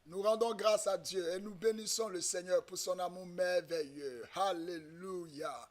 Nous rendons grâce à Dieu et nous bénissons le Seigneur pour son amour merveilleux. Alléluia.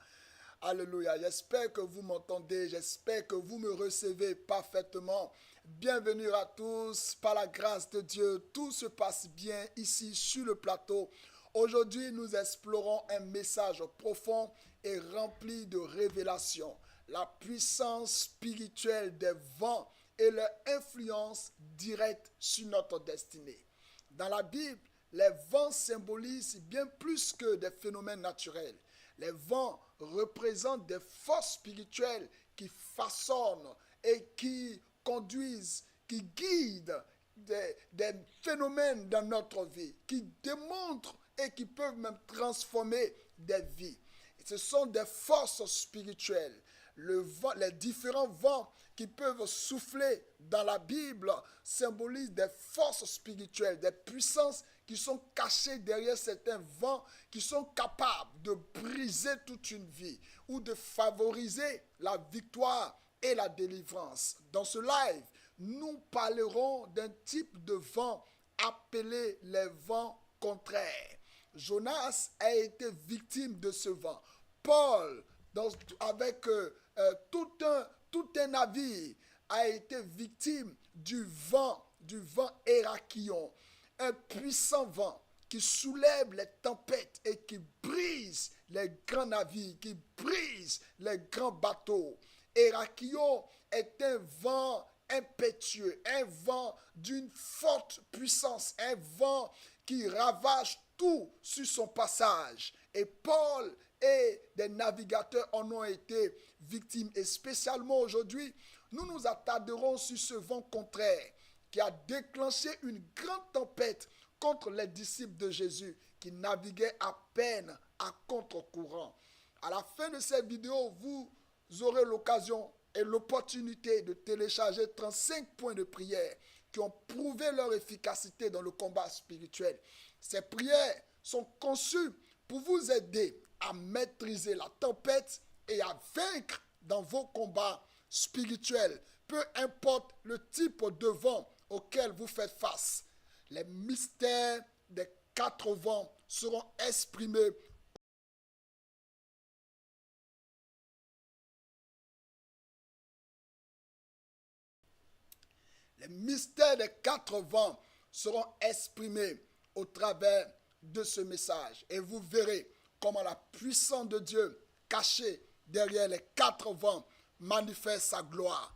Alléluia. J'espère que vous m'entendez. J'espère que vous me recevez parfaitement. Bienvenue à tous. Par la grâce de Dieu, tout se passe bien ici sur le plateau. Aujourd'hui, nous explorons un message profond et rempli de révélations. La puissance spirituelle des vents et leur influence directe sur notre destinée. Dans la Bible, les vents symbolisent bien plus que des phénomènes naturels. Les vents représentent des forces spirituelles qui façonnent et qui conduisent, qui guident des phénomènes dans notre vie, qui démontrent et qui peuvent même transformer des vies. Ce sont des forces spirituelles. Les différents vents qui peuvent souffler dans la Bible symbolisent des forces spirituelles, des puissances qui sont cachées derrière certains vents, qui sont capables de briser toute une vie ou de favoriser la victoire et la délivrance. Dans ce live, nous parlerons d'un type de vent appelé les vents contraires. Jonas a été victime de ce vent. Paul, avec tout un navire, a été victime du vent Hérakion, un puissant vent qui soulève les tempêtes et qui brise les grands navires, qui brise les grands bateaux. Hérakion est un vent impétueux, un vent d'une forte puissance, un vent qui ravage tout sur son passage. Et Paul et des navigateurs en ont été victimes. Et spécialement aujourd'hui, nous nous attarderons sur ce vent contraire qui a déclenché une grande tempête contre les disciples de Jésus qui naviguaient à peine à contre-courant. À la fin de cette vidéo, vous aurez l'occasion et l'opportunité de télécharger 35 points de prière qui ont prouvé leur efficacité dans le combat spirituel. Ces prières sont conçues pour vous aider à maîtriser la tempête et à vaincre dans vos combats spirituels, peu importe le type de vent auquel vous faites face. Les mystères des quatre vents seront exprimés. Les mystères des quatre vents seront exprimés au travers de ce message. Et vous verrez comment la puissance de Dieu, cachée derrière les quatre vents, manifeste sa gloire.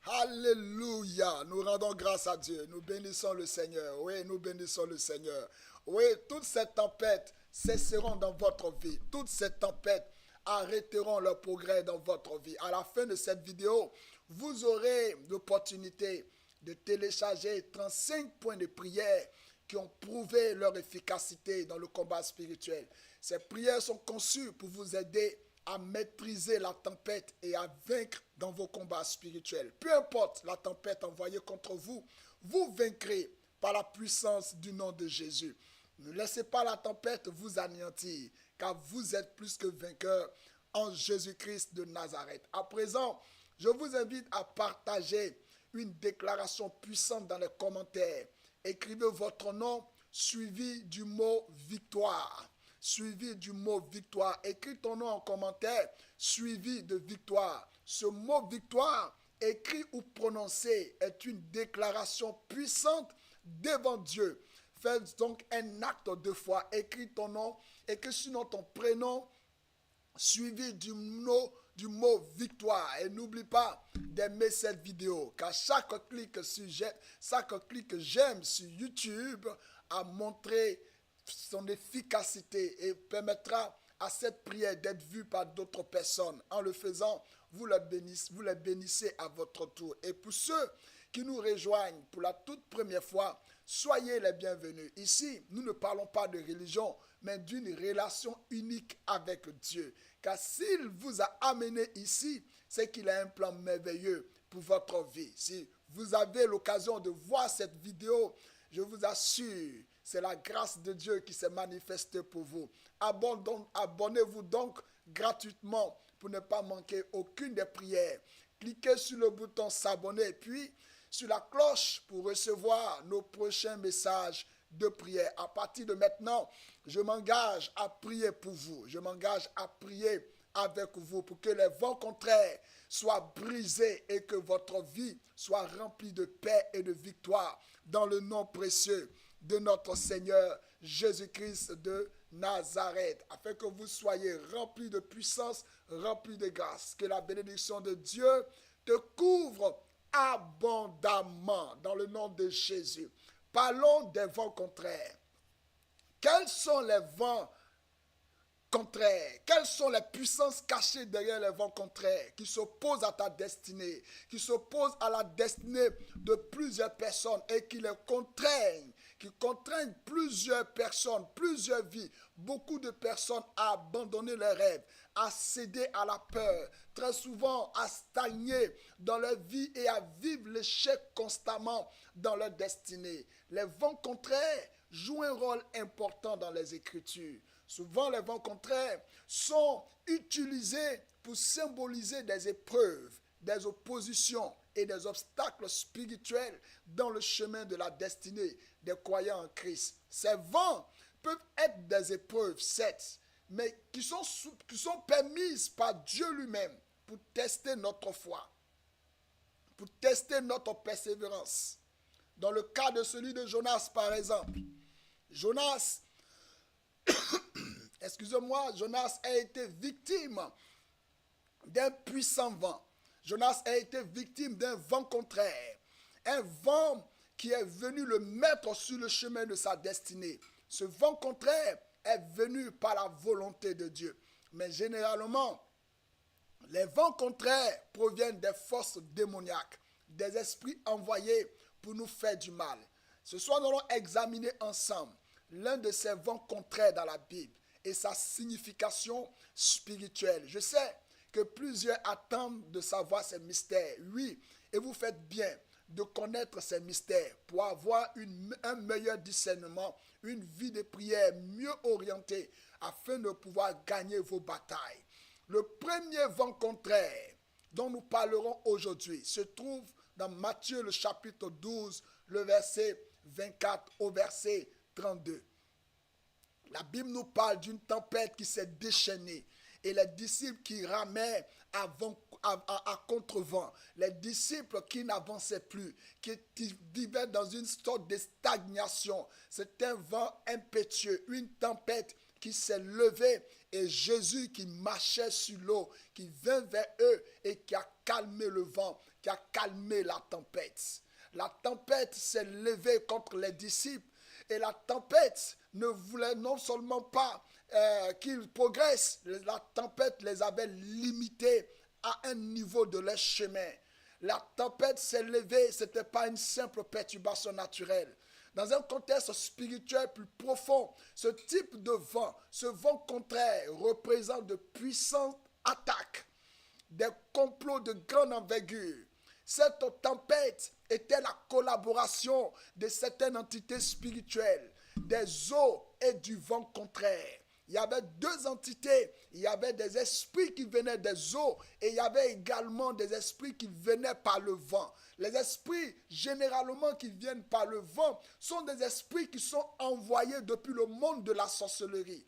Alléluia. Nous rendons grâce à Dieu. Nous bénissons le Seigneur. Oui, nous bénissons le Seigneur. Oui, toutes ces tempêtes cesseront dans votre vie. Toutes ces tempêtes arrêteront leur progrès dans votre vie. À la fin de cette vidéo, vous aurez l'opportunité de télécharger 35 points de prière qui ont prouvé leur efficacité dans le combat spirituel. Ces prières sont conçues pour vous aider à maîtriser la tempête et à vaincre dans vos combats spirituels. Peu importe la tempête envoyée contre vous, vous vaincrez par la puissance du nom de Jésus. Ne laissez pas la tempête vous anéantir, car vous êtes plus que vainqueurs en Jésus-Christ de Nazareth. À présent, je vous invite à partager une déclaration puissante dans les commentaires. Écrivez votre nom suivi du mot victoire. Suivi du mot victoire. Écris ton nom en commentaire, suivi de victoire. Ce mot victoire, écrit ou prononcé, est une déclaration puissante devant Dieu. Fais donc un acte de foi. Écris ton nom, écris sinon ton prénom, suivi du mot victoire. Et n'oublie pas d'aimer cette vidéo, car chaque clic que j'aime sur YouTube a montré son efficacité et permettra à cette prière d'être vue par d'autres personnes. En le faisant, vous les bénissez à votre tour. Et pour ceux qui nous rejoignent pour la toute première fois, soyez les bienvenus. Ici, nous ne parlons pas de religion, mais d'une relation unique avec Dieu. Car s'il vous a amené ici, c'est qu'il a un plan merveilleux pour votre vie. Si vous avez l'occasion de voir cette vidéo, je vous assure, c'est la grâce de Dieu qui s'est manifestée pour vous. Abonnez-vous donc gratuitement pour ne pas manquer aucune des prières. Cliquez sur le bouton s'abonner, puis sur la cloche pour recevoir nos prochains messages de prière. À partir de maintenant, je m'engage à prier pour vous. Je m'engage à prier avec vous pour que les vents contraires soient brisés et que votre vie soit remplie de paix et de victoire dans le nom précieux de notre Seigneur Jésus-Christ de Nazareth, afin que vous soyez remplis de puissance, remplis de grâce. Que la bénédiction de Dieu te couvre abondamment dans le nom de Jésus. Parlons des vents contraires. Quels sont les vents contraires? Quelles sont les puissances cachées derrière les vents contraires qui s'opposent à ta destinée, qui s'opposent à la destinée de plusieurs personnes et qui les contraignent, qui contraignent plusieurs personnes, plusieurs vies, beaucoup de personnes à abandonner leurs rêves, à céder à la peur, très souvent à stagner dans leur vie et à vivre l'échec constamment dans leur destinée. Les vents contraires jouent un rôle important dans les Écritures. Souvent, les vents contraires sont utilisés pour symboliser des épreuves, des oppositions et des obstacles spirituels dans le chemin de la destinée des croyants en Christ. Ces vents peuvent être des épreuves, certes, mais qui sont permises par Dieu lui-même pour tester notre foi, pour tester notre persévérance. Dans le cas de celui de Jonas, par exemple, Jonas a été victime d'un puissant vent. Jonas a été victime d'un vent contraire. Un vent qui est venu le mettre sur le chemin de sa destinée. Ce vent contraire est venu par la volonté de Dieu. Mais généralement, les vents contraires proviennent des forces démoniaques, des esprits envoyés pour nous faire du mal. Ce soir, nous allons examiner ensemble l'un de ces vents contraires dans la Bible et sa signification spirituelle. Je sais que plusieurs attendent de savoir ces mystères. Oui, et vous faites bien de connaître ces mystères pour avoir un meilleur discernement, une vie de prière mieux orientée afin de pouvoir gagner vos batailles. Le premier vent contraire dont nous parlerons aujourd'hui se trouve dans Matthieu le chapitre 12, le verset 24 au verset 32. La Bible nous parle d'une tempête qui s'est déchaînée et les disciples qui ramaient à contre-vent, les disciples qui n'avançaient plus, qui vivaient dans une sorte de stagnation. C'est un vent impétueux, une tempête qui s'est levée et Jésus qui marchait sur l'eau, qui vint vers eux et qui a calmé le vent, qui a calmé la tempête. La tempête s'est levée contre les disciples et la tempête ne voulait non seulement pas qu'ils progressent, la tempête les avait limités à un niveau de leur chemin. La tempête s'est levée, ce n'était pas une simple perturbation naturelle. Dans un contexte spirituel plus profond, ce type de vent, ce vent contraire représente de puissantes attaques, des complots de grande envergure. Cette tempête était la collaboration de certaines entités spirituelles, des eaux et du vent contraire. Il y avait deux entités, il y avait des esprits qui venaient des eaux et il y avait également des esprits qui venaient par le vent. Les esprits, généralement, qui viennent par le vent, sont des esprits qui sont envoyés depuis le monde de la sorcellerie.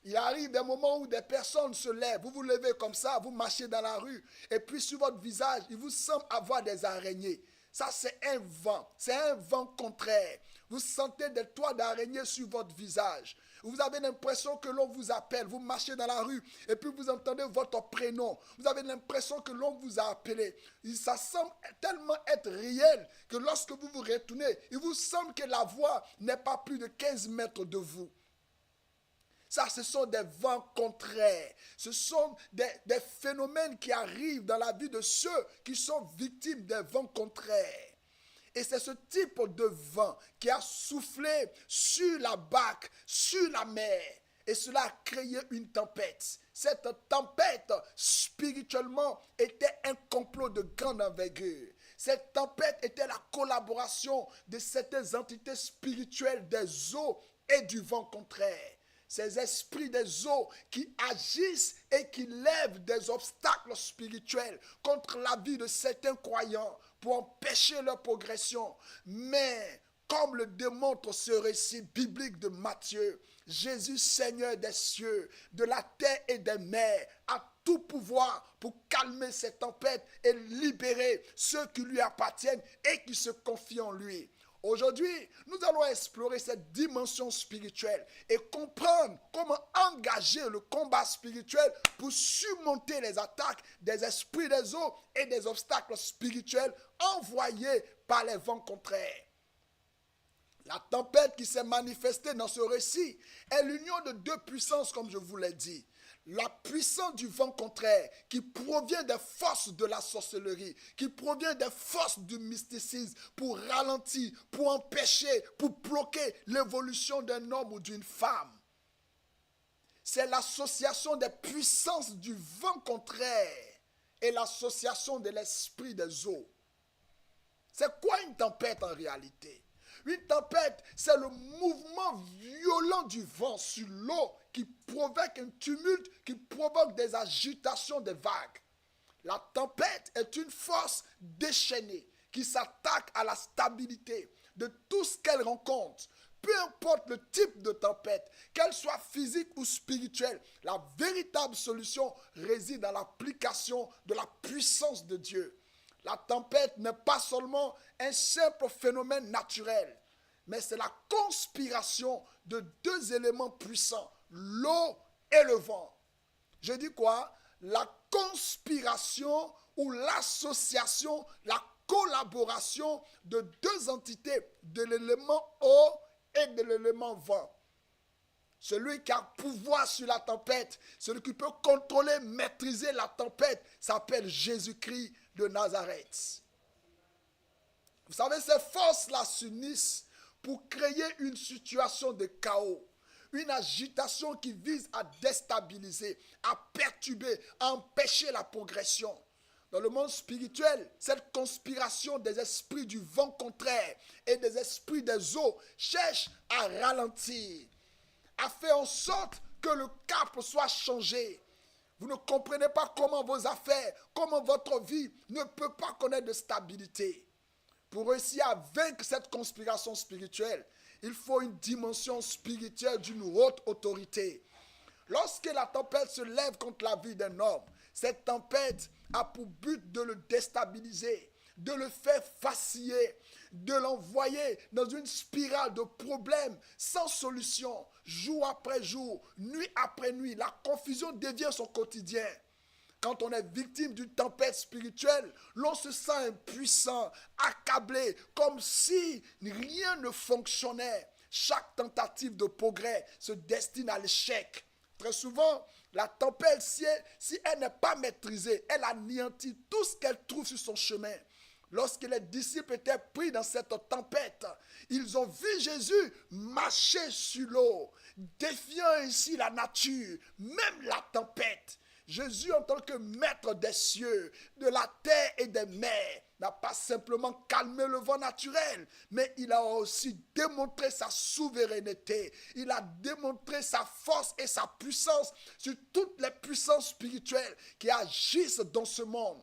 Il arrive des moments où des personnes se lèvent, vous vous levez comme ça, vous marchez dans la rue, et puis sur votre visage, il vous semble avoir des araignées. Ça, c'est un vent contraire. Vous sentez des toits d'araignées sur votre visage. Vous avez l'impression que l'on vous appelle. Vous marchez dans la rue et puis vous entendez votre prénom. Vous avez l'impression que l'on vous a appelé. Ça semble tellement être réel que lorsque vous vous retournez, il vous semble que la voix n'est pas plus de 15 mètres de vous. Ça, ce sont des vents contraires. Ce sont des phénomènes qui arrivent dans la vie de ceux qui sont victimes des vents contraires. Et c'est ce type de vent qui a soufflé sur la barque, sur la mer. Et cela a créé une tempête. Cette tempête, spirituellement, était un complot de grande envergure. Cette tempête était la collaboration de certaines entités spirituelles des eaux et du vent contraire. Ces esprits des eaux qui agissent et qui lèvent des obstacles spirituels contre la vie de certains croyants pour empêcher leur progression. Mais, comme le démontre ce récit biblique de Matthieu, Jésus, Seigneur des cieux, de la terre et des mers, a tout pouvoir pour calmer ces tempêtes et libérer ceux qui lui appartiennent et qui se confient en lui. Aujourd'hui, nous allons explorer cette dimension spirituelle et comprendre comment engager le combat spirituel pour surmonter les attaques des esprits des eaux et des obstacles spirituels envoyés par les vents contraires. La tempête qui s'est manifestée dans ce récit est l'union de deux puissances, comme je vous l'ai dit. La puissance du vent contraire qui provient des forces de la sorcellerie, qui provient des forces du mysticisme pour ralentir, pour empêcher, pour bloquer l'évolution d'un homme ou d'une femme. C'est l'association des puissances du vent contraire et l'association de l'esprit des eaux. C'est quoi une tempête en réalité? Une tempête, c'est le mouvement violent du vent sur l'eau qui provoque un tumulte, qui provoque des agitations des vagues. La tempête est une force déchaînée qui s'attaque à la stabilité de tout ce qu'elle rencontre. Peu importe le type de tempête, qu'elle soit physique ou spirituelle, la véritable solution réside dans l'application de la puissance de Dieu. La tempête n'est pas seulement un simple phénomène naturel, mais c'est la conspiration de deux éléments puissants, l'eau et le vent. Je dis quoi? La conspiration ou l'association, la collaboration de deux entités, de l'élément eau et de l'élément vent. Celui qui a pouvoir sur la tempête, celui qui peut contrôler, maîtriser la tempête, s'appelle Jésus-Christ de Nazareth. Vous savez, ces forces-là s'unissent pour créer une situation de chaos, une agitation qui vise à déstabiliser, à perturber, à empêcher la progression. Dans le monde spirituel, cette conspiration des esprits du vent contraire et des esprits des eaux cherche à ralentir, à faire en sorte que le cap soit changé. Vous ne comprenez pas comment vos affaires, comment votre vie ne peut pas connaître de stabilité. Pour réussir à vaincre cette conspiration spirituelle, il faut une dimension spirituelle d'une haute autorité. Lorsque la tempête se lève contre la vie d'un homme, cette tempête a pour but de le déstabiliser, de le faire vaciller, de l'envoyer dans une spirale de problèmes sans solution, jour après jour, nuit après nuit. La confusion devient son quotidien. Quand on est victime d'une tempête spirituelle, l'on se sent impuissant, accablé, comme si rien ne fonctionnait. Chaque tentative de progrès se destine à l'échec. Très souvent, la tempête, si elle n'est pas maîtrisée, elle anéantit tout ce qu'elle trouve sur son chemin. Lorsque les disciples étaient pris dans cette tempête, ils ont vu Jésus marcher sur l'eau, défiant ainsi la nature, même la tempête. Jésus, en tant que maître des cieux, de la terre et des mers, n'a pas simplement calmé le vent naturel, mais il a aussi démontré sa souveraineté. Il a démontré sa force et sa puissance sur toutes les puissances spirituelles qui agissent dans ce monde.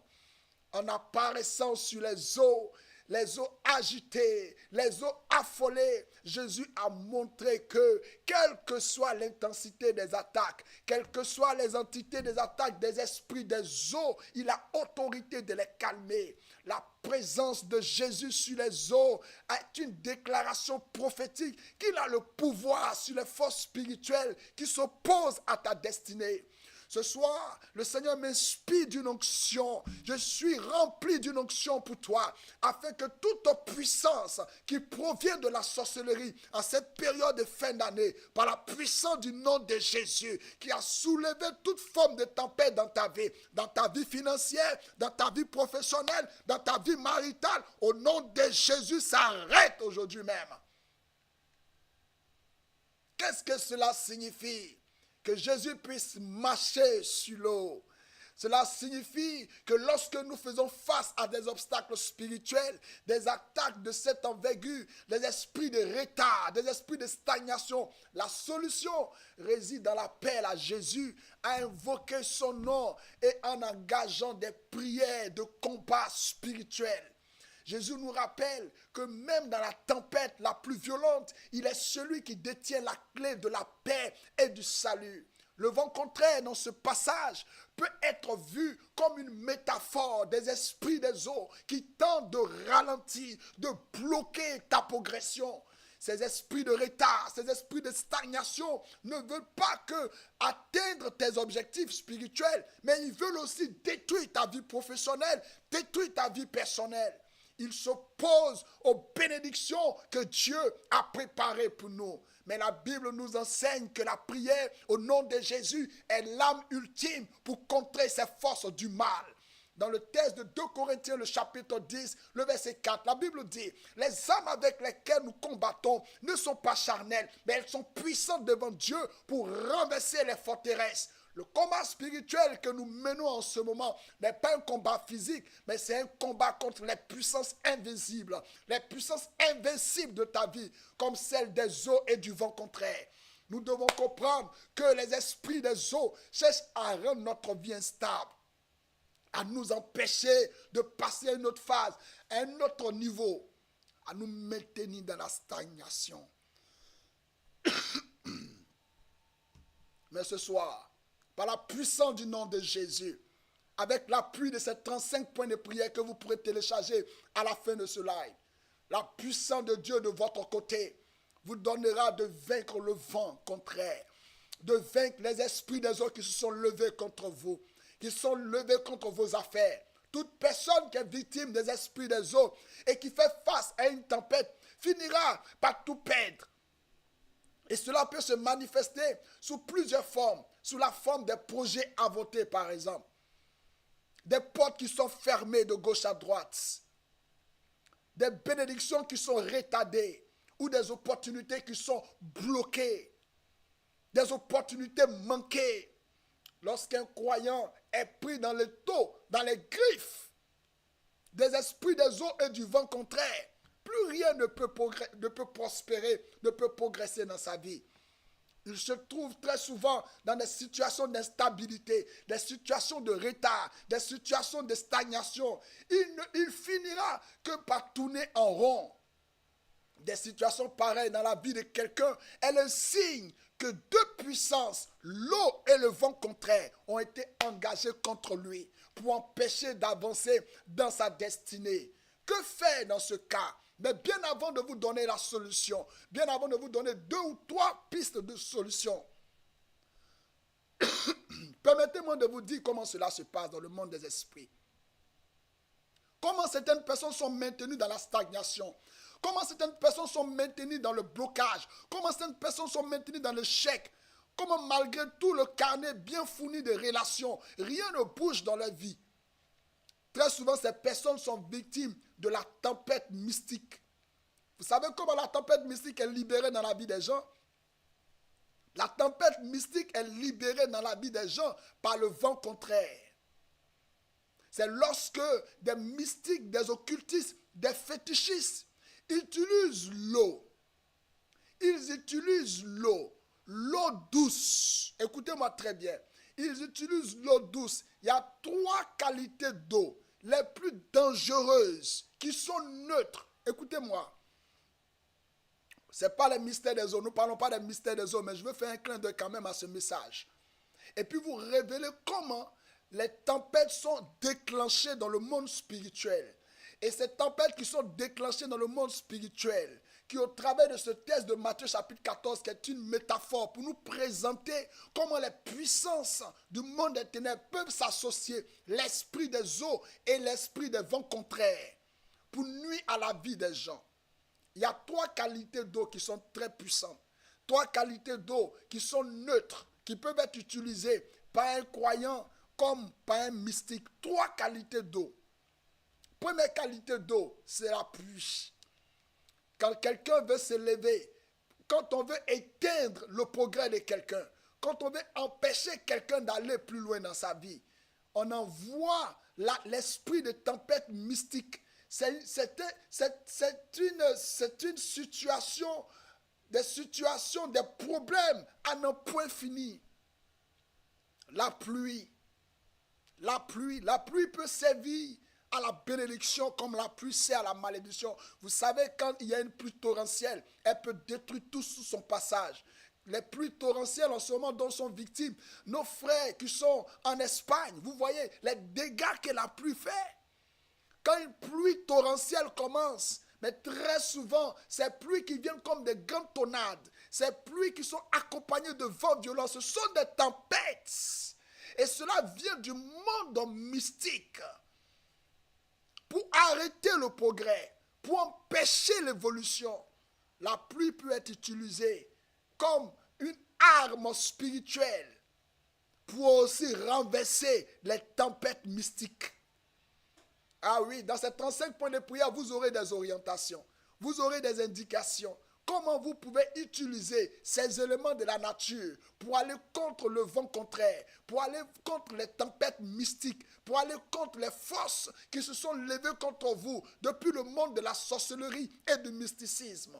En apparaissant sur les eaux, les eaux agitées, les eaux affolées, Jésus a montré que, quelle que soit l'intensité des attaques, quelles que soient les entités des attaques des esprits des eaux, il a autorité de les calmer. La présence de Jésus sur les eaux est une déclaration prophétique qu'il a le pouvoir sur les forces spirituelles qui s'opposent à ta destinée. Ce soir, le Seigneur m'inspire d'une onction. Je suis rempli d'une onction pour toi, afin que toute puissance qui provient de la sorcellerie en cette période de fin d'année, par la puissance du nom de Jésus, qui a soulevé toute forme de tempête dans ta vie financière, dans ta vie professionnelle, dans ta vie maritale, au nom de Jésus, s'arrête aujourd'hui même. Qu'est-ce que cela signifie? Que Jésus puisse marcher sur l'eau. Cela signifie que lorsque nous faisons face à des obstacles spirituels, des attaques de cette envergure, des esprits de retard, des esprits de stagnation, la solution réside dans l'appel à Jésus, à invoquer son nom et en engageant des prières de combat spirituel. Jésus nous rappelle que même dans la tempête la plus violente, il est celui qui détient la clé de la paix et du salut. Le vent contraire dans ce passage peut être vu comme une métaphore des esprits des eaux qui tentent de ralentir, de bloquer ta progression. Ces esprits de retard, ces esprits de stagnation ne veulent pas que atteindre tes objectifs spirituels, mais ils veulent aussi détruire ta vie professionnelle, détruire ta vie personnelle. Il s'oppose aux bénédictions que Dieu a préparées pour nous. Mais la Bible nous enseigne que la prière au nom de Jésus est l'arme ultime pour contrer ces forces du mal. Dans le texte de 2 Corinthiens, le chapitre 10, le verset 4, la Bible dit « Les armes avec lesquelles nous combattons ne sont pas charnelles, mais elles sont puissantes devant Dieu pour renverser les forteresses. » Le combat spirituel que nous menons en ce moment n'est pas un combat physique, mais c'est un combat contre les puissances invisibles, les puissances invincibles de ta vie, comme celles des eaux et du vent contraire. Nous devons comprendre que les esprits des eaux cherchent à rendre notre vie instable, à nous empêcher de passer à une autre phase, à un autre niveau, à nous maintenir dans la stagnation. Mais ce soir, par la puissance du nom de Jésus, avec l'appui de ces 35 points de prière que vous pourrez télécharger à la fin de ce live, la puissance de Dieu de votre côté vous donnera de vaincre le vent contraire, de vaincre les esprits des autres qui se sont levés contre vous, qui sont levés contre vos affaires. Toute personne qui est victime des esprits des autres et qui fait face à une tempête finira par tout perdre. Et cela peut se manifester sous plusieurs formes. Sous la forme des projets avortés, par exemple. Des portes qui sont fermées de gauche à droite. Des bénédictions qui sont retardées. Ou des opportunités qui sont bloquées. Des opportunités manquées. Lorsqu'un croyant est pris dans le taux, dans les griffes des esprits des eaux et du vent contraire, plus rien ne peut prospérer, ne peut progresser dans sa vie. Il se trouve très souvent dans des situations d'instabilité, des situations de retard, des situations de stagnation. Il finira que par tourner en rond. Des situations pareilles dans la vie de quelqu'un est le signe que deux puissances, l'eau et le vent contraire, ont été engagées contre lui pour empêcher d'avancer dans sa destinée. Que faire dans ce cas? Mais bien avant de vous donner la solution, bien avant de vous donner 2 ou 3 pistes de solution, permettez-moi de vous dire comment cela se passe dans le monde des esprits. Comment certaines personnes sont maintenues dans la stagnation. Comment certaines personnes sont maintenues dans le blocage. Comment certaines personnes sont maintenues dans le chèque. Comment malgré tout le carnet bien fourni de relations, rien ne bouge dans leur vie. Très souvent, ces personnes sont victimes de la tempête mystique. Vous savez comment la tempête mystique est libérée dans la vie des gens? La tempête mystique est libérée dans la vie des gens par le vent contraire. C'est lorsque des mystiques, des occultistes, des fétichistes utilisent l'eau. Ils utilisent l'eau douce. Écoutez-moi très bien. Ils utilisent l'eau douce. Il y a 3 qualités d'eau les plus dangereuses dangereuses, qui sont neutres. Écoutez-moi. Ce n'est pas le mystère des eaux. Nous ne parlons pas des mystères des eaux, mais je veux faire un clin d'œil quand même à ce message. Et puis vous révéler comment les tempêtes sont déclenchées dans le monde spirituel. Et ces tempêtes qui sont déclenchées dans le monde spirituel, qui au travers de ce texte de Matthieu chapitre 14, qui est une métaphore pour nous présenter comment les puissances du monde des ténèbres peuvent s'associer, l'esprit des eaux et l'esprit des vents contraires, pour nuire à la vie des gens. Il y a 3 qualités d'eau qui sont très puissantes. 3 qualités d'eau qui sont neutres, qui peuvent être utilisées par un croyant comme par un mystique. 3 qualités d'eau. Première qualité d'eau, c'est la pluie. Quand quelqu'un veut se lever, quand on veut éteindre le progrès de quelqu'un, quand on veut empêcher quelqu'un d'aller plus loin dans sa vie, on envoie l'esprit de tempête mystique. C'est une situation, des problèmes à n'en point fini. La pluie peut servir à la bénédiction comme la pluie sert à la malédiction. Vous savez, quand il y a une pluie torrentielle, elle peut détruire tout sous son passage. Les pluies torrentielles en ce moment dont sont victimes nos frères qui sont en Espagne. Vous voyez les dégâts que la pluie fait. Quand une pluie torrentielle commence, mais très souvent, ces pluies qui viennent comme des grandes tornades, ces pluies qui sont accompagnées de vents violents, ce sont des tempêtes. Et cela vient du monde mystique. Pour arrêter le progrès, pour empêcher l'évolution, la pluie peut être utilisée comme une arme spirituelle pour aussi renverser les tempêtes mystiques. Ah oui, dans ces 35 points de prière, vous aurez des orientations, vous aurez des indications. Comment vous pouvez utiliser ces éléments de la nature pour aller contre le vent contraire, pour aller contre les tempêtes mystiques, pour aller contre les forces qui se sont levées contre vous depuis le monde de la sorcellerie et du mysticisme.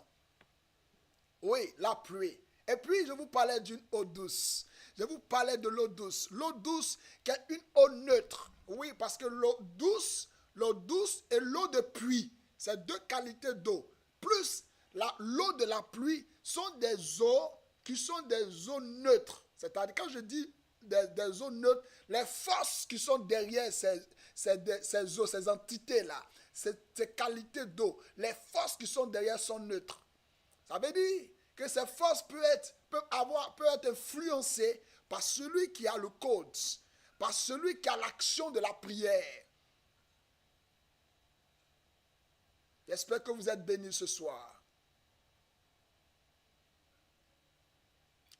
Oui, la pluie. Et puis, je vous parlais d'une eau douce. Je vous parlais de l'eau douce. L'eau douce qui est une eau neutre. Oui, parce que l'eau douce et l'eau de pluie, c'est 2 qualités d'eau. Plus l'eau de la pluie sont des eaux qui sont des eaux neutres. C'est-à-dire, quand je dis des eaux neutres, les forces qui sont derrière ces eaux, ces entités-là, ces qualités d'eau, les forces qui sont derrière sont neutres. Ça veut dire que ces forces peuvent être influencées par celui qui a le code, par celui qui a l'action de la prière. J'espère que vous êtes bénis ce soir.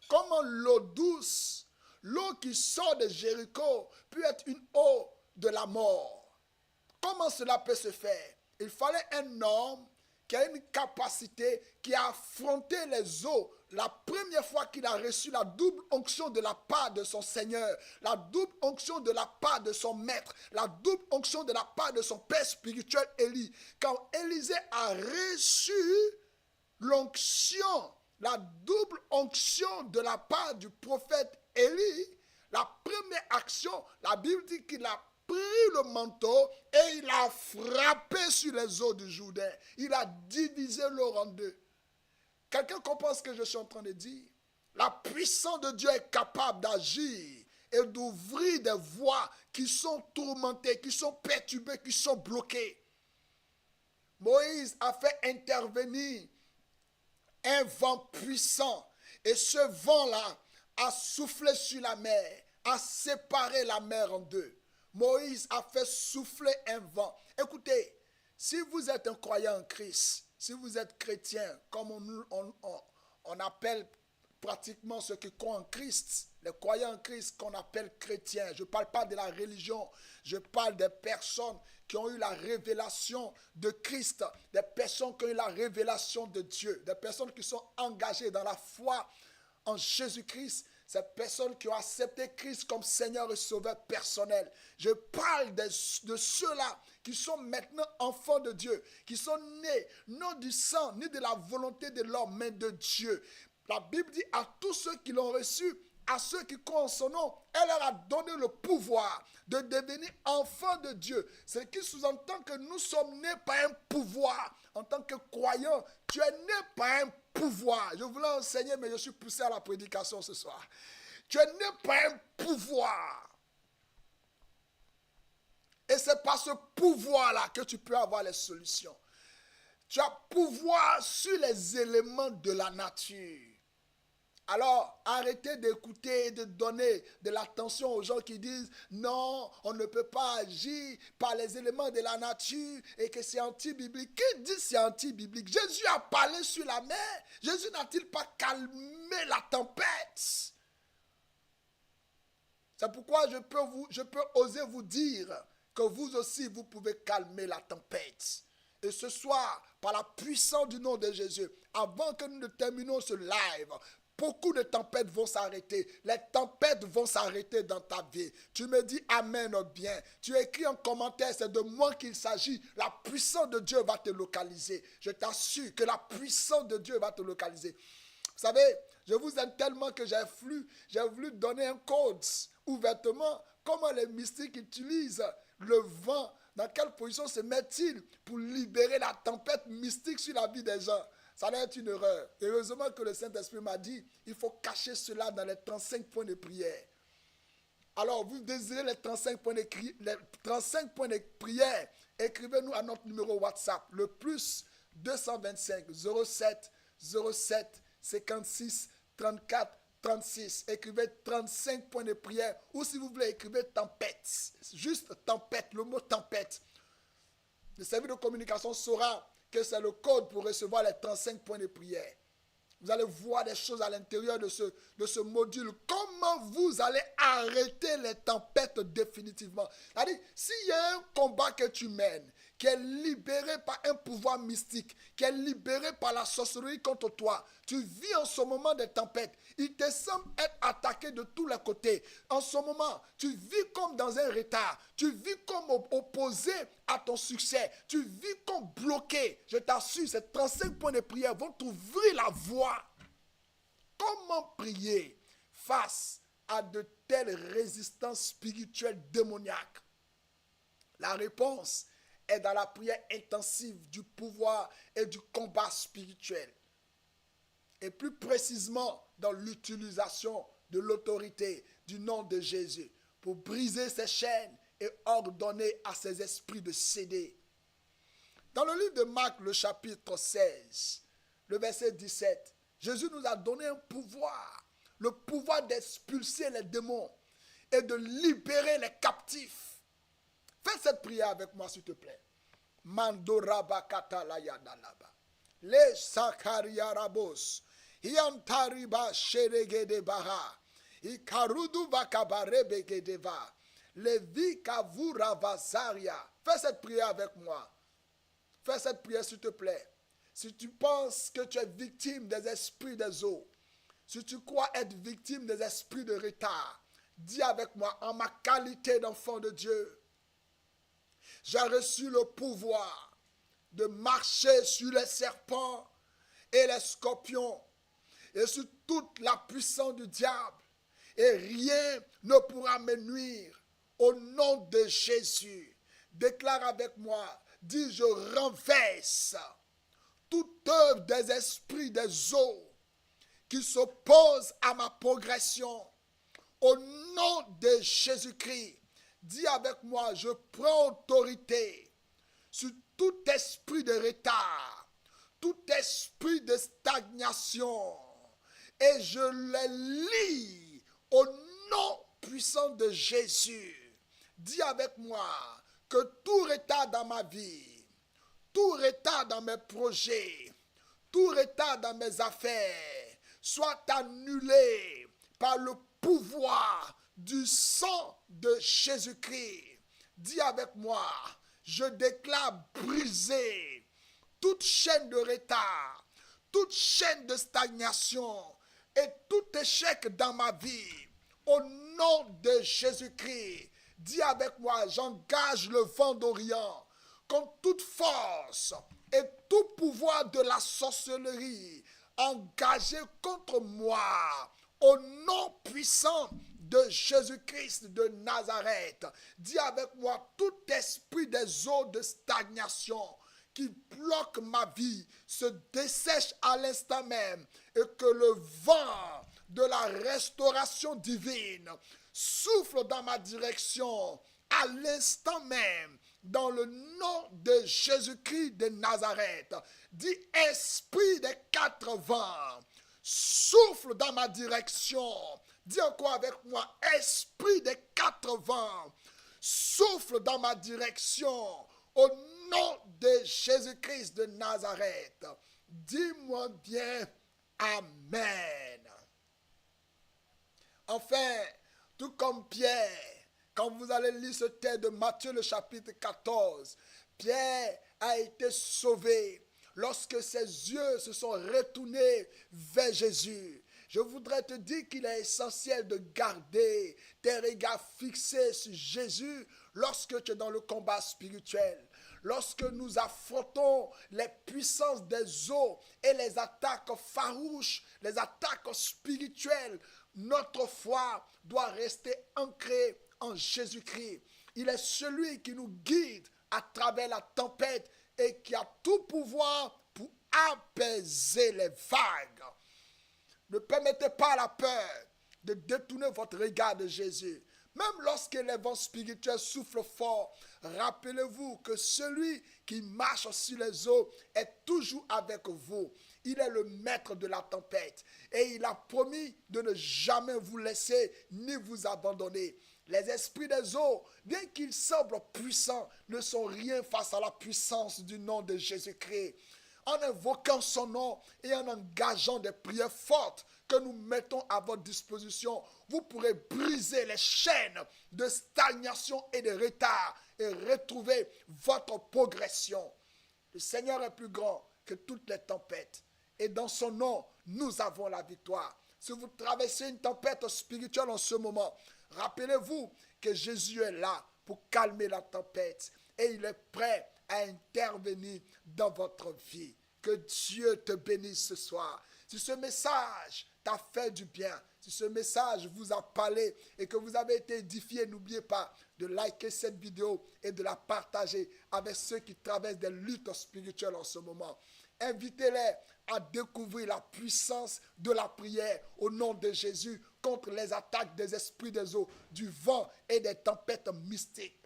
Comment l'eau douce, l'eau qui sort de Jéricho, peut être une eau de la mort? Comment cela peut se faire? Il fallait un homme qui a une capacité, qui a affronté les eaux la première fois qu'il a reçu la double onction de la part de son Seigneur, la double onction de la part de son maître, la double onction de la part de son père spirituel Élie. Quand Élisée a reçu l'onction, la double onction de la part du prophète Élie, la première action, la Bible dit qu'il a pris le manteau et il a frappé sur les eaux du Jourdain. Il a divisé l'eau en 2. Quelqu'un comprend ce que je suis en train de dire? La puissance de Dieu est capable d'agir et d'ouvrir des voies qui sont tourmentées, qui sont perturbées, qui sont bloquées. Moïse a fait intervenir un vent puissant. Et ce vent-là a soufflé sur la mer, a séparé la mer en 2. Moïse a fait souffler un vent. Écoutez, si vous êtes un croyant en Christ, si vous êtes chrétien, comme on appelle pratiquement ceux qui croient en Christ, les croyants en Christ qu'on appelle chrétiens, je ne parle pas de la religion, je parle des personnes qui ont eu la révélation de Christ, des personnes qui ont eu la révélation de Dieu, des personnes qui sont engagées dans la foi en Jésus-Christ, ces personnes qui ont accepté Christ comme Seigneur et Sauveur personnel. Je parle de ceux-là qui sont maintenant enfants de Dieu, qui sont nés non du sang, ni de la volonté de l'homme, mais de Dieu. La Bible dit à tous ceux qui l'ont reçu, à ceux qui croient en son nom, elle leur a donné le pouvoir de devenir enfants de Dieu. Ce qui sous-entend que nous sommes nés par un pouvoir. En tant que croyant, tu es né par un pouvoir. Je voulais enseigner, mais je suis poussé à la prédication ce soir. Tu es né par un pouvoir. Et c'est par ce pouvoir-là que tu peux avoir les solutions. Tu as pouvoir sur les éléments de la nature. Alors, arrêtez d'écouter et de donner de l'attention aux gens qui disent non, on ne peut pas agir par les éléments de la nature et que c'est anti-biblique. Qui dit c'est anti-biblique? Jésus a parlé sur la mer. Jésus n'a-t-il pas calmé la tempête? C'est pourquoi je peux oser vous dire que vous aussi, vous pouvez calmer la tempête. Et ce soir, par la puissance du nom de Jésus, avant que nous ne terminions ce live, beaucoup de tempêtes vont s'arrêter. Les tempêtes vont s'arrêter dans ta vie. Tu me dis amen bien. Tu écris en commentaire, c'est de moi qu'il s'agit. La puissance de Dieu va te localiser. Je t'assure que la puissance de Dieu va te localiser. Vous savez, je vous aime tellement que j'ai voulu donner un code ouvertement. Comment les mystiques utilisent le vent. Dans quelle position se met-il pour libérer la tempête mystique sur la vie des gens? Ça doit être une erreur. Heureusement que le Saint-Esprit m'a dit, il faut cacher cela dans les 35 points de prière. Alors, vous désirez les 35 points de prière, écrivez-nous à notre numéro WhatsApp, le plus 225 07 07 56 34 36. Écrivez 35 points de prière, ou si vous voulez, écrivez tempête. Juste tempête, le mot tempête. Le service de communication saura que c'est le code pour recevoir les 35 points de prière. Vous allez voir des choses à l'intérieur de ce module. Comment vous allez arrêter les tempêtes définitivement. C'est-à-dire, s'il y a un combat que tu mènes, qui est libéré par un pouvoir mystique, qui est libéré par la sorcellerie contre toi, tu vis en ce moment des tempêtes. Il te semble être attaqué de tous les côtés. En ce moment, tu vis comme dans un retard. Tu vis comme opposé à ton succès. Tu vis comme bloqué. Je t'assure, ces 35 points de prière vont t'ouvrir la voie. Comment prier face à de telles résistances spirituelles démoniaques? La réponse est dans la prière intensive du pouvoir et du combat spirituel. Et plus précisément dans l'utilisation de l'autorité du nom de Jésus pour briser ces chaînes et ordonner à ces esprits de céder. Dans le livre de Marc, le chapitre 16, le verset 17, Jésus nous a donné un pouvoir, le pouvoir d'expulser les démons et de libérer les captifs. Fais cette prière avec moi, s'il te plaît. Mandoraba katalayadalaba. Le sakariarabos. Iantariba sheregedebaha. Ikarudu vakabarebegedeva. Levi kavuravazaria. Fais cette prière avec moi. Fais cette prière, s'il te plaît. Si tu penses que tu es victime des esprits des eaux, si tu crois être victime des esprits de retard, dis avec moi, en ma qualité d'enfant de Dieu, j'ai reçu le pouvoir de marcher sur les serpents et les scorpions et sur toute la puissance du diable. Et rien ne pourra me nuire. Au nom de Jésus, déclare avec moi, dis je renverse toute œuvre des esprits des eaux qui s'opposent à ma progression. Au nom de Jésus-Christ, dis avec moi, je prends autorité sur tout esprit de retard, tout esprit de stagnation, et je les lie au nom puissant de Jésus. Dis avec moi que tout retard dans ma vie, tout retard dans mes projets, tout retard dans mes affaires, soit annulé par le pouvoir du sang de Jésus-Christ. Dis avec moi, je déclare briser toute chaîne de retard, toute chaîne de stagnation et tout échec dans ma vie. Au nom de Jésus-Christ, dis avec moi, j'engage le vent d'Orient contre toute force et tout pouvoir de la sorcellerie engagé contre moi. au nom puissant de Jésus-Christ de Nazareth. Dis avec moi, tout esprit des eaux de stagnation qui bloque ma vie se dessèche à l'instant même et que le vent de la restauration divine souffle dans ma direction à l'instant même, dans le nom de Jésus-Christ de Nazareth. Dis, esprit des quatre vents, souffle dans ma direction. Dis encore avec moi, esprit des quatre vents, souffle dans ma direction. Au nom de Jésus-Christ de Nazareth. Dis-moi bien, amen. Enfin, tout comme Pierre, quand vous allez lire ce texte de Matthieu le chapitre 14, Pierre a été sauvé lorsque ses yeux se sont retournés vers Jésus. Je voudrais te dire qu'il est essentiel de garder tes regards fixés sur Jésus lorsque tu es dans le combat spirituel. Lorsque nous affrontons les puissances des eaux et les attaques farouches, les attaques spirituelles, notre foi doit rester ancrée en Jésus-Christ. Il est celui qui nous guide à travers la tempête et qui a tout pouvoir pour apaiser les vagues. Ne permettez pas à la peur de détourner votre regard de Jésus. Même lorsque les vents spirituels soufflent fort, rappelez-vous que celui qui marche sur les eaux est toujours avec vous. Il est le maître de la tempête et il a promis de ne jamais vous laisser ni vous abandonner. Les esprits des eaux, bien qu'ils semblent puissants, ne sont rien face à la puissance du nom de Jésus-Christ. En invoquant son nom et en engageant des prières fortes que nous mettons à votre disposition, vous pourrez briser les chaînes de stagnation et de retard et retrouver votre progression. Le Seigneur est plus grand que toutes les tempêtes et dans son nom, nous avons la victoire. Si vous traversez une tempête spirituelle en ce moment, rappelez-vous que Jésus est là pour calmer la tempête et il est prêt à intervenir dans votre vie. Que Dieu te bénisse ce soir. Si ce message t'a fait du bien, si ce message vous a parlé et que vous avez été édifié, n'oubliez pas de liker cette vidéo et de la partager avec ceux qui traversent des luttes spirituelles en ce moment. Invitez-les à découvrir la puissance de la prière au nom de Jésus contre les attaques des esprits des eaux, du vent et des tempêtes mystiques.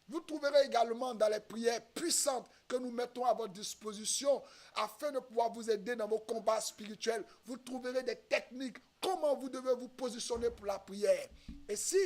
Vous trouverez également dans les prières puissantes que nous mettons à votre disposition afin de pouvoir vous aider dans vos combats spirituels. Vous trouverez des techniques, comment vous devez vous positionner pour la prière. Et si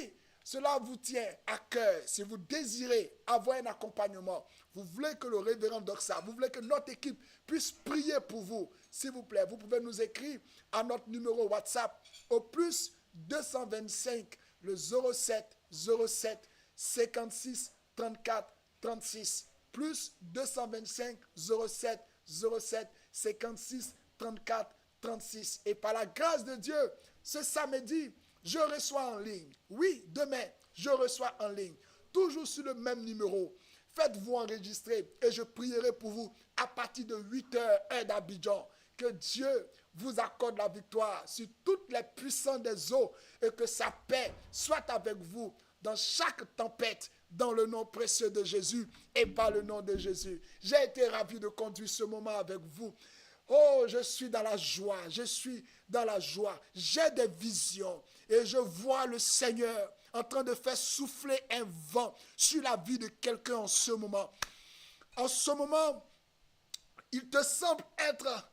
cela vous tient à cœur, si vous désirez avoir un accompagnement, vous voulez que le révérend Doxa, vous voulez que notre équipe puisse prier pour vous, s'il vous plaît, vous pouvez nous écrire à notre numéro WhatsApp au plus 225 le 07 07 56 34 36 plus 225 07 07 56 34 36. Et par la grâce de Dieu, ce samedi, je reçois en ligne. Oui, demain, je reçois en ligne. Toujours sur le même numéro. Faites-vous enregistrer et je prierai pour vous à partir de 8h, heure d'Abidjan. Que Dieu vous accorde la victoire sur toutes les puissances des eaux et que sa paix soit avec vous dans chaque tempête, dans le nom précieux de Jésus et par le nom de Jésus. J'ai été ravi de conduire ce moment avec vous. Oh, je suis dans la joie, je suis dans la joie. J'ai des visions et je vois le Seigneur en train de faire souffler un vent sur la vie de quelqu'un en ce moment. En ce moment, il te semble être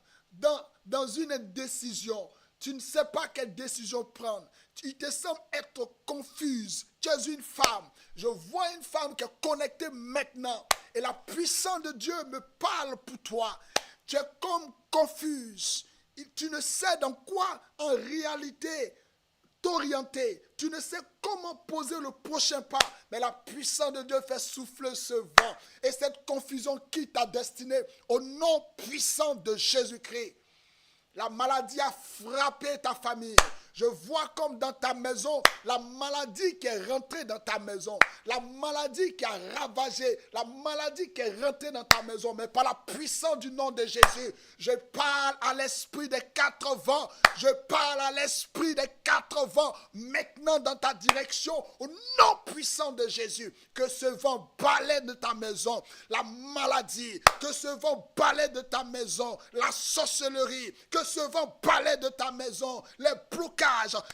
dans une décision. Tu ne sais pas quelle décision prendre. Il te semble être confuse. Tu es une femme. Je vois une femme qui est connectée maintenant. Et la puissance de Dieu me parle pour toi. Tu es comme confuse. Tu ne sais dans quoi en réalité t'orienter. Tu ne sais comment poser le prochain pas. Mais la puissance de Dieu fait souffler ce vent. Et cette confusion quitte ta destinée au nom puissant de Jésus-Christ. La maladie a frappé ta famille. Je vois comme dans ta maison, la maladie qui est rentrée dans ta maison, la maladie qui a ravagé, la maladie qui est rentrée dans ta maison, mais par la puissance du nom de Jésus, je parle à l'esprit des 4 vents, je parle à l'esprit des 4 vents, maintenant dans ta direction, au nom puissant de Jésus, que ce vent balaie de ta maison la maladie, que ce vent balaie de ta maison la sorcellerie, que ce vent balaie de ta maison les blocages,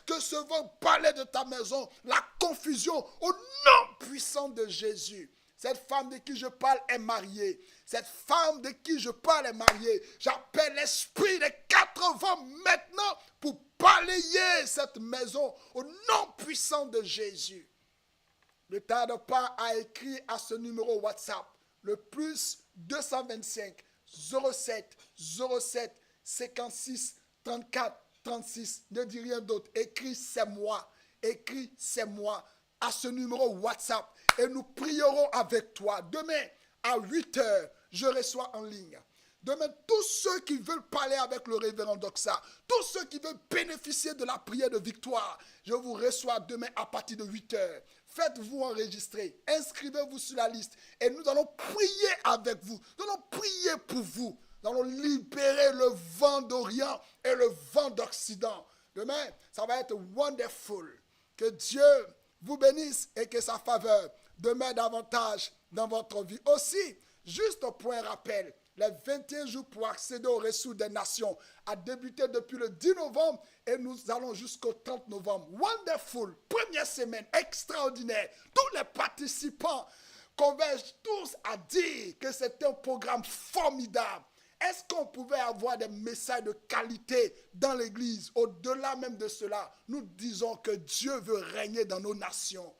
que ce vent balaie de ta maison la confusion, au nom puissant de Jésus. Cette femme de qui je parle est mariée. Cette femme de qui je parle est mariée. J'appelle l'esprit des 4 vents maintenant pour balayer cette maison au nom puissant de Jésus. Ne tarde pas à écrire à ce numéro WhatsApp, le plus 225 07 07 56 34 36. Ne dis rien d'autre. Écris c'est moi. Écris c'est moi à ce numéro WhatsApp et nous prierons avec toi. Demain à 8h, je reçois en ligne. Demain, tous ceux qui veulent parler avec le révérend Doxa, tous ceux qui veulent bénéficier de la prière de victoire, je vous reçois demain à partir de 8h. Faites-vous enregistrer, inscrivez-vous sur la liste et nous allons prier avec vous. Nous allons prier pour vous. Nous allons libérer le vent d'Orient et le vent d'Occident. Demain, ça va être wonderful. Que Dieu vous bénisse et que sa faveur demeure davantage dans votre vie. Aussi, juste pour un rappel, les 21 jours pour accéder aux ressources des nations a débuté depuis le 10 novembre et nous allons jusqu'au 30 novembre. Wonderful, première semaine extraordinaire. Tous les participants convergent tous à dire que c'est un programme formidable. Est-ce qu'on pouvait avoir des messages de qualité dans l'église? Au-delà même de cela, nous disons que Dieu veut régner dans nos nations.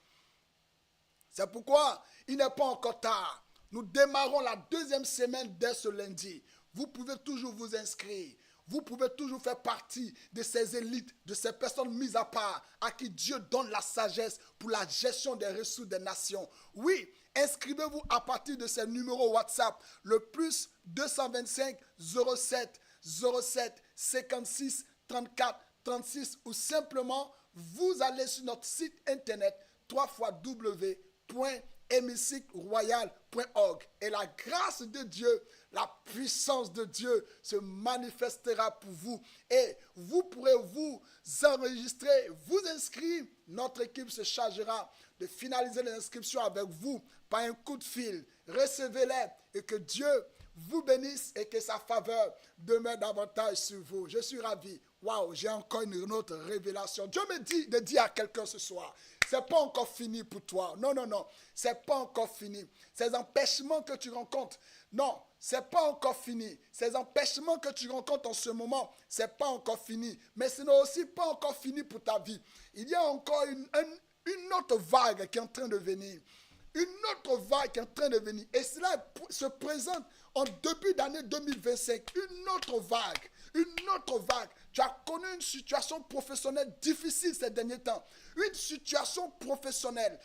C'est pourquoi il n'est pas encore tard. Nous démarrons la 2e semaine dès ce lundi. Vous pouvez toujours vous inscrire. Vous pouvez toujours faire partie de ces élites, de ces personnes mises à part, à qui Dieu donne la sagesse pour la gestion des ressources des nations. Oui, inscrivez-vous à partir de ces numéros WhatsApp, le plus 225 07 07 56 34 36 ou simplement vous allez sur notre site internet www.hémicycleroyal.org et la grâce de Dieu, la puissance de Dieu se manifestera pour vous et vous pourrez vous enregistrer, vous inscrire. Notre équipe se chargera de finaliser les inscriptions avec vous par un coup de fil. Recevez-les et que Dieu vous bénisse et que sa faveur demeure davantage sur vous. Je suis ravi. Waouh, j'ai encore une autre révélation. Dieu me dit de dire à quelqu'un ce soir, c'est pas encore fini pour toi. Non, non, non, c'est pas encore fini. Ces empêchements que tu rencontres, non, c'est pas encore fini. Ces empêchements que tu rencontres en ce moment, c'est pas encore fini. Mais ce n'est aussi pas encore fini pour ta vie. Il y a encore une autre vague qui est en train de venir. Une autre vague qui est en train de venir. Et cela se présente en début d'année 2025. Une autre vague. Une autre vague. Tu as connu une situation professionnelle difficile ces derniers temps. Une situation professionnelle.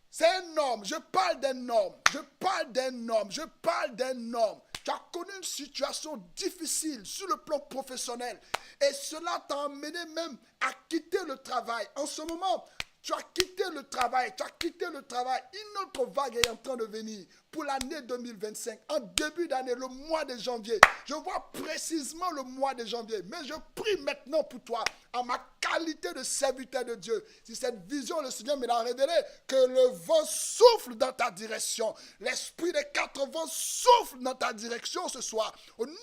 C'est un homme. Je parle d'un homme. Je parle d'un homme. Je parle d'un homme. Tu as connu une situation difficile sur le plan professionnel. Et cela t'a amené même à quitter le travail. En ce moment, tu as quitté le travail, une autre vague est en train de venir pour l'année 2025, en début d'année, le mois de janvier. Je vois précisément le mois de janvier, mais je prie maintenant pour toi, en ma qualité de serviteur de Dieu. Si cette vision, le Seigneur me l'a révélé, que le vent souffle dans ta direction, l'esprit des 4 vents souffle dans ta direction ce soir, au nom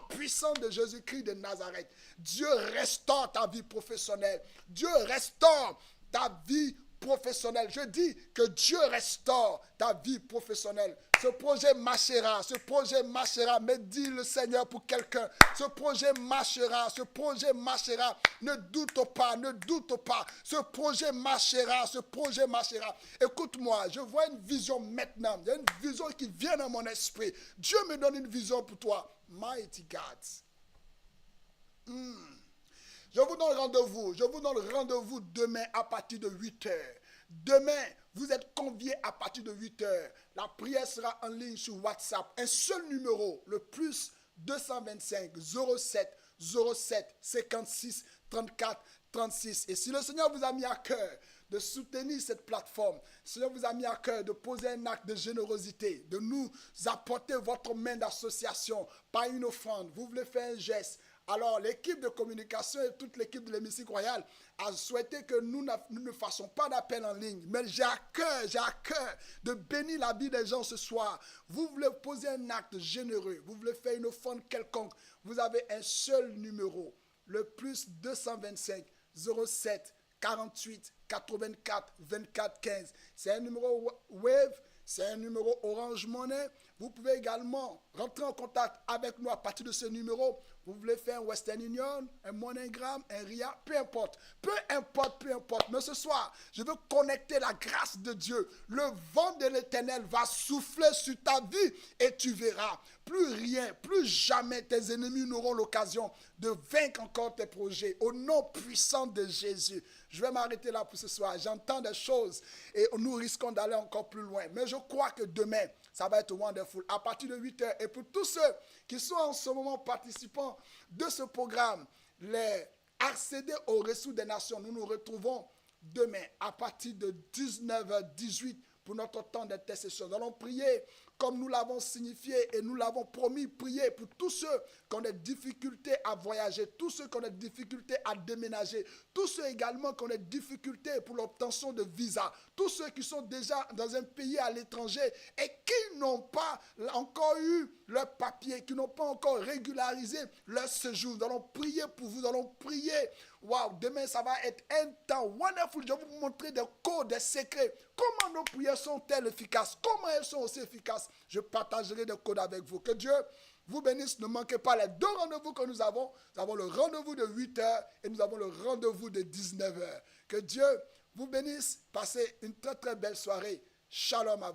puissant de Jésus-Christ de Nazareth. Dieu restaure ta vie professionnelle, Dieu restaure ta vie professionnelle. Je dis que Dieu restaure ta vie professionnelle. Ce projet marchera, me dit le Seigneur pour quelqu'un. Ce projet marchera. Ne doute pas. Ce projet marchera. Écoute-moi, je vois une vision maintenant. Il y a une vision qui vient dans mon esprit. Dieu me donne une vision pour toi. Mighty God. Je vous donne rendez-vous demain à partir de 8h. Demain, vous êtes conviés à partir de 8h. La prière sera en ligne sur WhatsApp. Un seul numéro, le plus 225 07 07 56 34 36. Et si le Seigneur vous a mis à cœur de soutenir cette plateforme, le Seigneur vous a mis à cœur de poser un acte de générosité, de nous apporter votre main d'association, pas une offrande, vous voulez faire un geste. Alors, l'équipe de communication et toute l'équipe de l'hémicycle royal a souhaité que nous ne fassions pas d'appel en ligne. Mais j'ai à cœur de bénir la vie des gens ce soir. Vous voulez poser un acte généreux, vous voulez faire une offrande quelconque. Vous avez un seul numéro, le plus 225 07 48 84 24 15. C'est un numéro Wave, c'est un numéro Orange Money. Vous pouvez également rentrer en contact avec nous à partir de ce numéro. Vous voulez faire un Western Union, un MoneyGram, un RIA, peu importe. Peu importe. Mais ce soir, je veux connecter la grâce de Dieu. Le vent de l'Éternel va souffler sur ta vie et tu verras. Plus rien, plus jamais tes ennemis n'auront l'occasion de vaincre encore tes projets. Au nom puissant de Jésus. Je vais m'arrêter là pour ce soir. J'entends des choses et nous risquons d'aller encore plus loin. Mais je crois que demain, ça va être wonderful. À partir de 8 h. Et pour tous ceux qui sont en ce moment participants de ce programme, les accéder aux ressources des nations, nous nous retrouvons demain à partir de 19 h 18 pour notre temps d'intercession. Nous allons prier comme nous l'avons signifié et nous l'avons promis, prier pour tous ceux qui ont des difficultés à voyager, tous ceux qui ont des difficultés à déménager, tous ceux également qui ont des difficultés pour l'obtention de visa, tous ceux qui sont déjà dans un pays à l'étranger et qui n'ont pas encore eu leur papier, qui n'ont pas encore régularisé leur séjour. Nous allons prier pour vous, nous allons prier. Waouh, demain ça va être un temps wonderful. Je vais vous montrer des codes, des secrets. Comment nos prières sont-elles efficaces? Comment elles sont aussi efficaces? Je partagerai des codes avec vous. Que Dieu vous bénisse. Ne manquez pas les deux rendez-vous que nous avons. Nous avons le rendez-vous de 8 h et nous avons le rendez-vous de 19 h. Que Dieu vous bénisse. Passez une très très belle soirée. Shalom à vous.